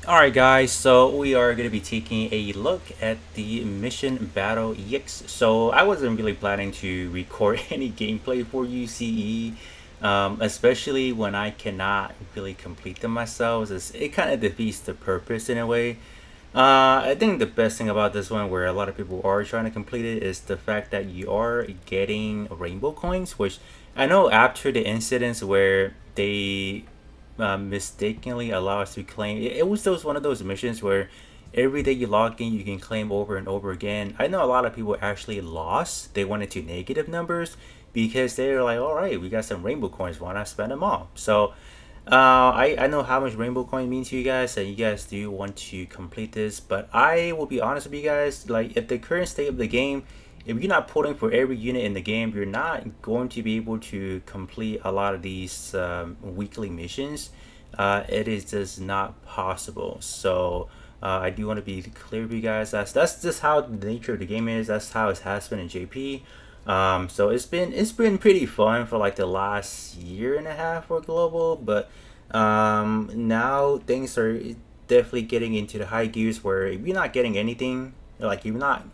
Alright guys, so we are going to be taking a look at the Mission Battle EX. So I wasn't really planning to record any gameplay for you, CE, especially when I cannot really complete them myself. It kind of defeats the purpose in a way. I think the best thing about this one, where a lot of people are trying to complete it, is the fact that you are getting rainbow coins, which I know after the incidents where they mistakenly allow us to claim. It was those one of those missions where every day you log in, you can claim over and over again. I know a lot of people actually lost. They went into negative numbers because they were like, all right, we got some rainbow coins. Why not spend them all? So I know how much rainbow coin means to you guys, and you guys do want to complete this. But I will be honest with you guys, like at the current state of the game, if you're not pulling for every unit in the game, you're not going to be able to complete a lot of these weekly missions. It is just not possible. So I do want to be clear with you guys. That's just how the nature of the game is. That's how it has been in JP. So it's been pretty fun for like the last year and a half for global, but now things are definitely getting into the high gears where if you're not getting anything, like if you're not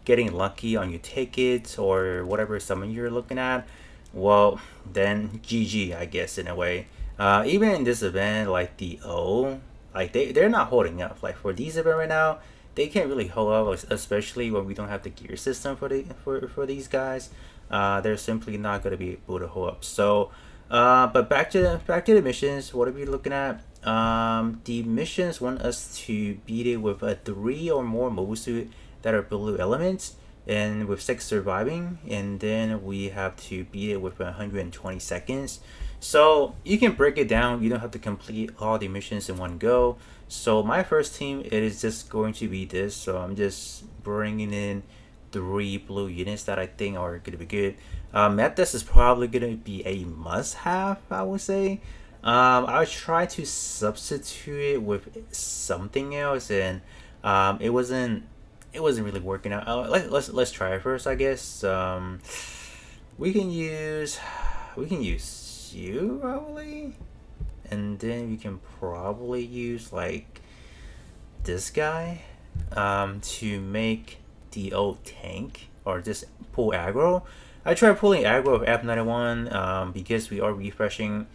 getting lucky on your tickets or whatever summon you're looking at, well, then GG, I guess, in a way. Even in this event, like the O, like they're not holding up. Like for these event right now, they can't really hold up, especially when we don't have the gear system for these guys. They're simply not gonna be able to hold up. So, but back to the missions. What are we looking at? The missions want us to beat it with a 3 or more mobile suit that are blue elements, and with 6 surviving, and then we have to beat it with 120 seconds. So you can break it down. You don't have to complete all the missions in one go. So my first team, it is just going to be this. So I'm just bringing in 3 blue units that I think are going to be good. Methuss is probably going to be a must-have, I would say. I try to substitute it with something else, and it wasn't really working out. Let's try it first, I guess. We can use you probably, and then we can probably use like this guy to make the old tank or just pull aggro. I tried pulling aggro of F91 because we are refreshing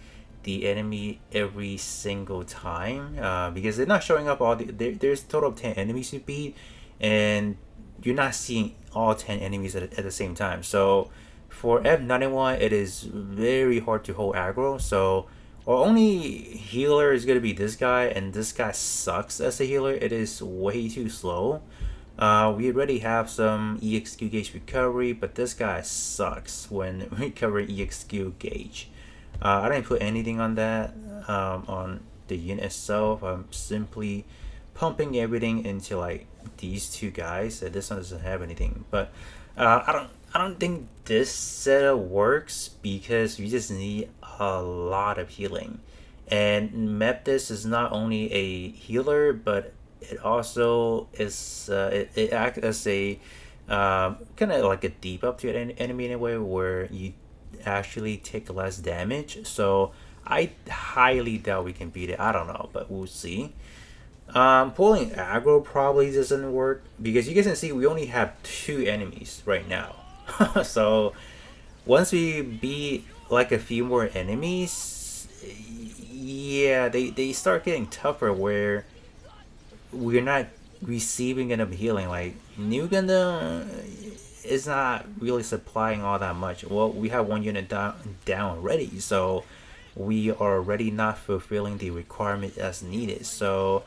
the enemy every single time because they're not showing up there's a total of 10 enemies to beat, and you're not seeing all 10 enemies at the same time. So for F91, it is very hard to hold aggro. So our only healer is going to be this guy, and this guy sucks as a healer. It is way too slow. We already have some EXQ gauge recovery, but this guy sucks when recovering EXQ gauge. I didn't put anything on that on the unit itself. I'm simply pumping everything into like these two guys. This one doesn't have anything, but I don't think this setup works because you just need a lot of healing. And Methuss is not only a healer, but it also is it acts as a kind of like a debuff to an enemy in a way where you actually take less damage. So I highly doubt we can beat it. I don't know, but we'll see. Pulling aggro probably doesn't work because you guys can see we only have 2 enemies right now. So once we beat like a few more enemies, yeah, they start getting tougher where we're not receiving enough healing. Like New Gundam is not really supplying all that much. Well, we have 1 unit down already, so we are already not fulfilling the requirement as needed. So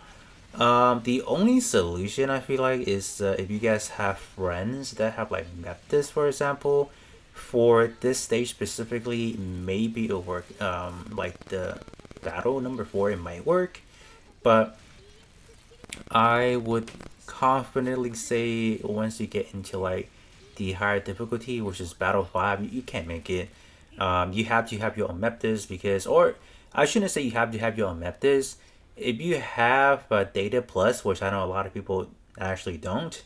the only solution I feel like is if you guys have friends that have like Methuss, for example, for this stage specifically, maybe it'll work. Like the battle number 4, it might work, but I would confidently say once you get into like the higher difficulty, which is battle 5, you can't make it. You have to have your own Methuss because, or I shouldn't say you have to have your own Methuss. If you have Data Plus, which I know a lot of people actually don't,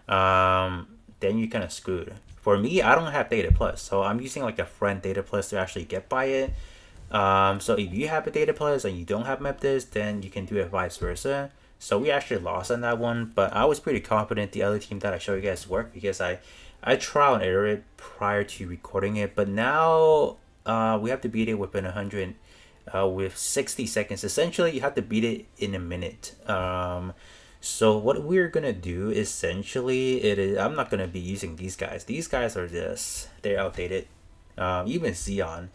then you're kind of screwed. For me, I don't have Data Plus, so I'm using like a friend Data Plus to actually get by it. So if you have a Data Plus and you don't have Methuss, then you can do it vice versa. So we actually lost on that one, but I was pretty confident the other team that I showed you guys worked because I trial and error it prior to recording it, but now we have to beat it within 100 with 60 seconds. Essentially, you have to beat it in a minute. So what we're gonna do essentially it is I'm not gonna be using these guys. These guys are just they're outdated. Even Xeon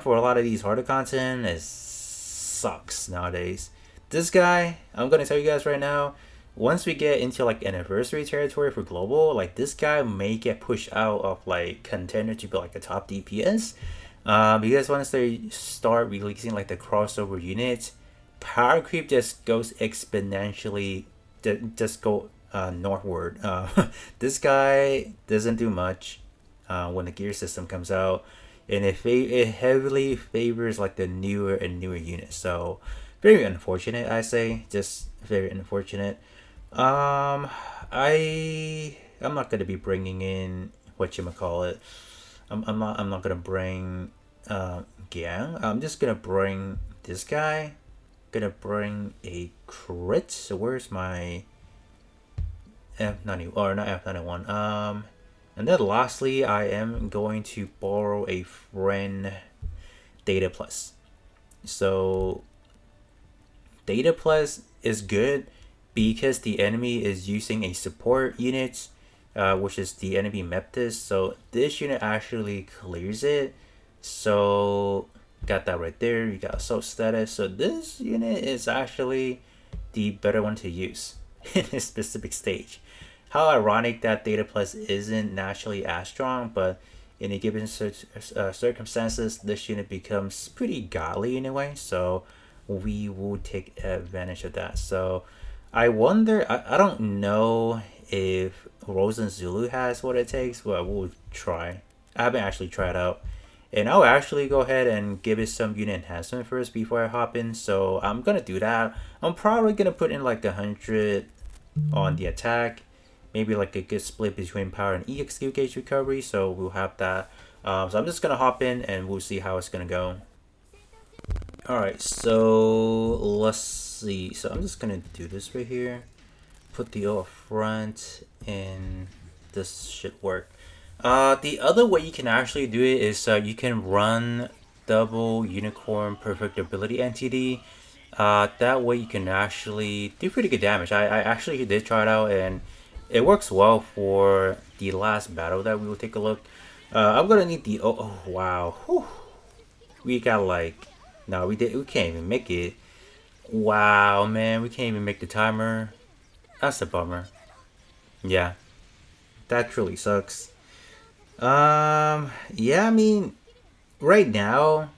for a lot of these harder content is sucks nowadays. This guy, I'm gonna tell you guys right now, once we get into like anniversary territory for global, like this guy may get pushed out of like contender to be like a top DPS. Because once they start releasing like the crossover units, power creep just goes exponentially, just go northward. This guy doesn't do much when the gear system comes out, and it heavily favors like the newer and newer units. So very unfortunate, I say, just very unfortunate. I'm not gonna be bringing in what you call it. I'm not gonna bring Gang. I'm just gonna bring this guy. Gonna bring a crit. So where's my F90 or not F91? And then lastly, I am going to borrow a friend Data Plus. So Data Plus is good because the enemy is using a support unit, which is the enemy Methuss. So this unit actually clears it. So got that right there. You got assault status. So this unit is actually the better one to use in this specific stage. How ironic that Data Plus isn't naturally as strong, but in a given circumstances, this unit becomes pretty godly in a way. So we will take advantage of that. So I wonder, I don't know if Rose and Zulu has what it takes, but we'll try. I haven't actually tried out. And I'll actually go ahead and give it some unit enhancement first before I hop in. So I'm going to do that. I'm probably going to put in like 100 on the attack. Maybe like a good split between power and EXQ gauge recovery. So we'll have that. So I'm just going to hop in and we'll see how it's going to go. Alright, so let's see. So I'm just going to do this right here. Put the O up front and this should work. The other way you can actually do it is you can run double unicorn perfect ability NTD. That way you can actually do pretty good damage. I actually did try it out and it works well for the last battle that we will take a look. I'm gonna need the oh wow. Whew. We got like no we can't even make it. Wow man, we can't even make the timer. That's a bummer. Yeah, that truly sucks. Yeah, I mean, right now,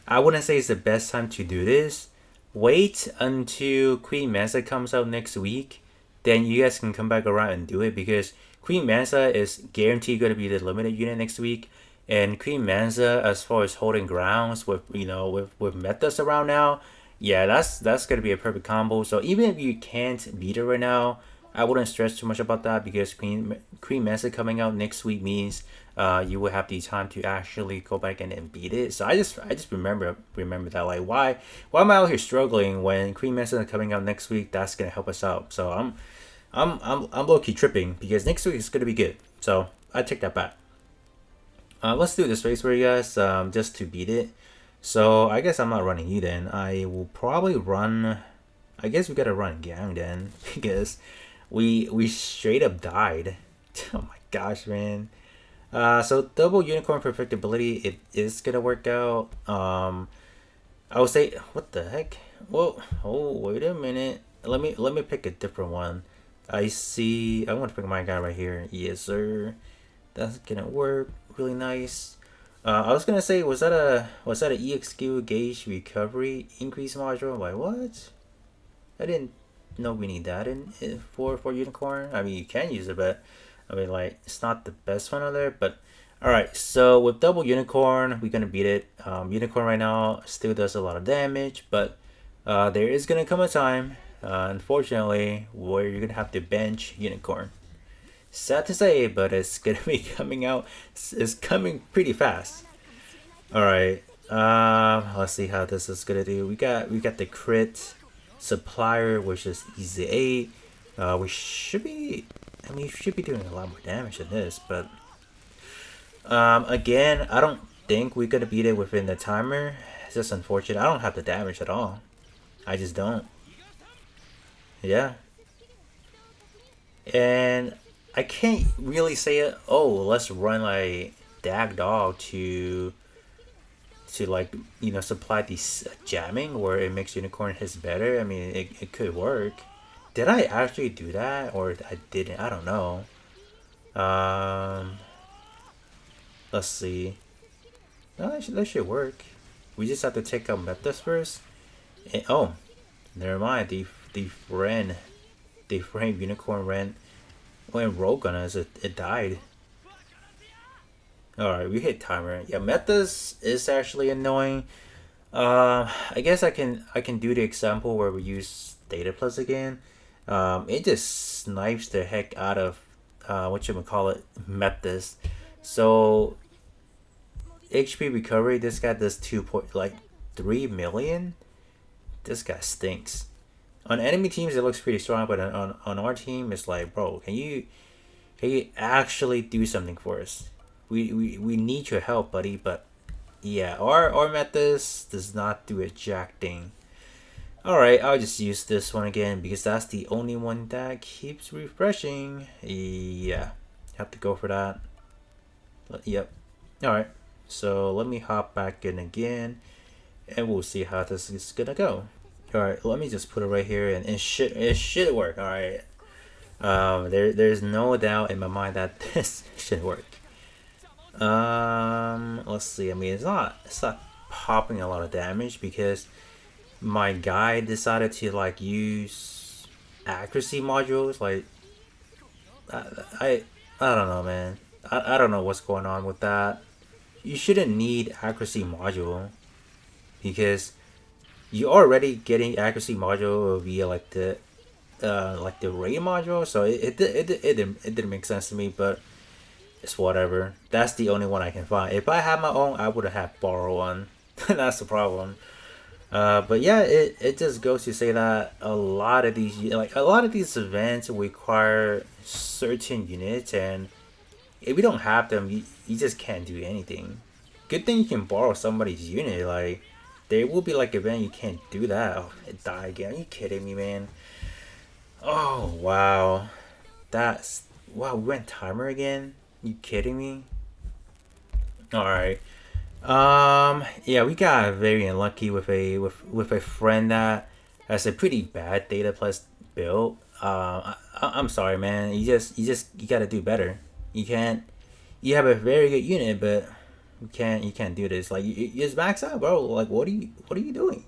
I wouldn't say it's the best time to do this. Wait until Queen Mesa comes out next week, then you guys can come back around and do it because Queen Mesa is guaranteed going to be the limited unit next week, and Queen Mesa, as far as holding grounds with with Methuss around now, yeah, that's going to be a perfect combo. So even if you can't beat it right now, I wouldn't stress too much about that because Queen Mesa coming out next week means you will have the time to actually go back and beat it. So I just remember that, like why am I out here struggling when Queen Mesa is coming out next week? That's gonna help us out. So I'm low key tripping because next week is gonna be good. So I take that back. Let's do this race for you guys just to beat it. So I guess I'm not running you then. I will probably run. I guess we gotta run Gang then because we straight up died. Oh my gosh, man. So double unicorn perfectibility, it is gonna work out. I would say, what the heck? Whoa! Oh, wait a minute. Let me pick a different one. I see. I'm gonna pick my guy right here. Yes, sir. That's gonna work really nice. I was gonna say, was that a EXQ gauge recovery increase module? Like what? I didn't know we need that in for unicorn. I mean, you can use it, but I mean, like it's not the best one on there. But all right, so with double unicorn, we're gonna beat it. Unicorn right now still does a lot of damage, but there is gonna come a time, unfortunately, where you're gonna have to bench unicorn. Sad to say, but it's gonna be coming out. It's coming pretty fast. All right, let's see how this is gonna do. We got the crit. Supplier, which is easy 8. We should be, I mean, we should be doing a lot more damage than this, but again, I don't think we could beat it within the timer. It's just unfortunate. I don't have the damage at all. I just don't. Yeah. And I can't really say it. Oh, let's run like Dag Dog to like supply these jamming where it makes unicorn hits better. I mean, it could work. Did I actually do that or I didn't? I don't know. Um, let's see. No, that should work. We just have to take out Methuss first. And, oh, never mind. The friend unicorn ran went rogue on us. It died. All right, we hit timer. Yeah, Methuss is actually annoying. I guess I can do the example where we use Data Plus again. It just snipes the heck out of what you would call it, Methuss. So HP recovery, this guy does 2.3 million. This guy stinks. On enemy teams, it looks pretty strong, but on our team, it's like, bro, can you actually do something for us? We need your help, buddy. But yeah, our Methuss does not do a jack thing. Alright, I'll just use this one again because that's the only one that keeps refreshing. Yeah, have to go for that. Yep. Alright, so let me hop back in again and we'll see how this is gonna go. Alright, let me just put it right here and it should work. Alright. There's no doubt in my mind that this should work. Let's see. I mean, it's not popping a lot of damage because my guy decided to like use accuracy modules. Like, I I don't know, man. I don't know what's going on with that. You shouldn't need accuracy module because you're already getting accuracy module via like the ray module. So it didn't make sense to me, but it's whatever. That's the only one I can find. If I had my own, I would have borrowed one. That's the problem. But yeah, it just goes to say that a lot of these events require certain units, and if you don't have them, you just can't do anything. Good thing you can borrow somebody's unit. Like there will be like event you can't do that. Oh, it died again. Are you kidding me, man? Oh wow, that's wow. We went timer again. You kidding me? All right. Yeah, we got very unlucky with a friend that has a pretty bad data plus build. I'm sorry, man. You gotta do better. You can't. You have a very good unit, but you can't do this. Like you just max out, bro. Like what are you doing?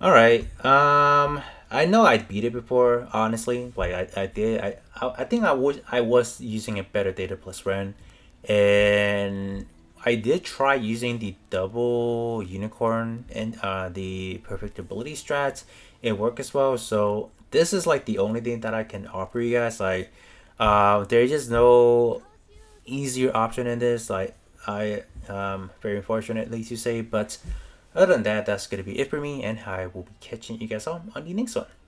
All right. I know I beat it before. Honestly, like I did. I think I was using a better data plus friend, and I did try using the double unicorn and the perfect ability strats. It worked as well. So this is like the only thing that I can offer you guys. Like, there's just no easier option in this. Like, I very unfortunately to say, but other than that, that's gonna be it for me, and I will be catching you guys on the next one.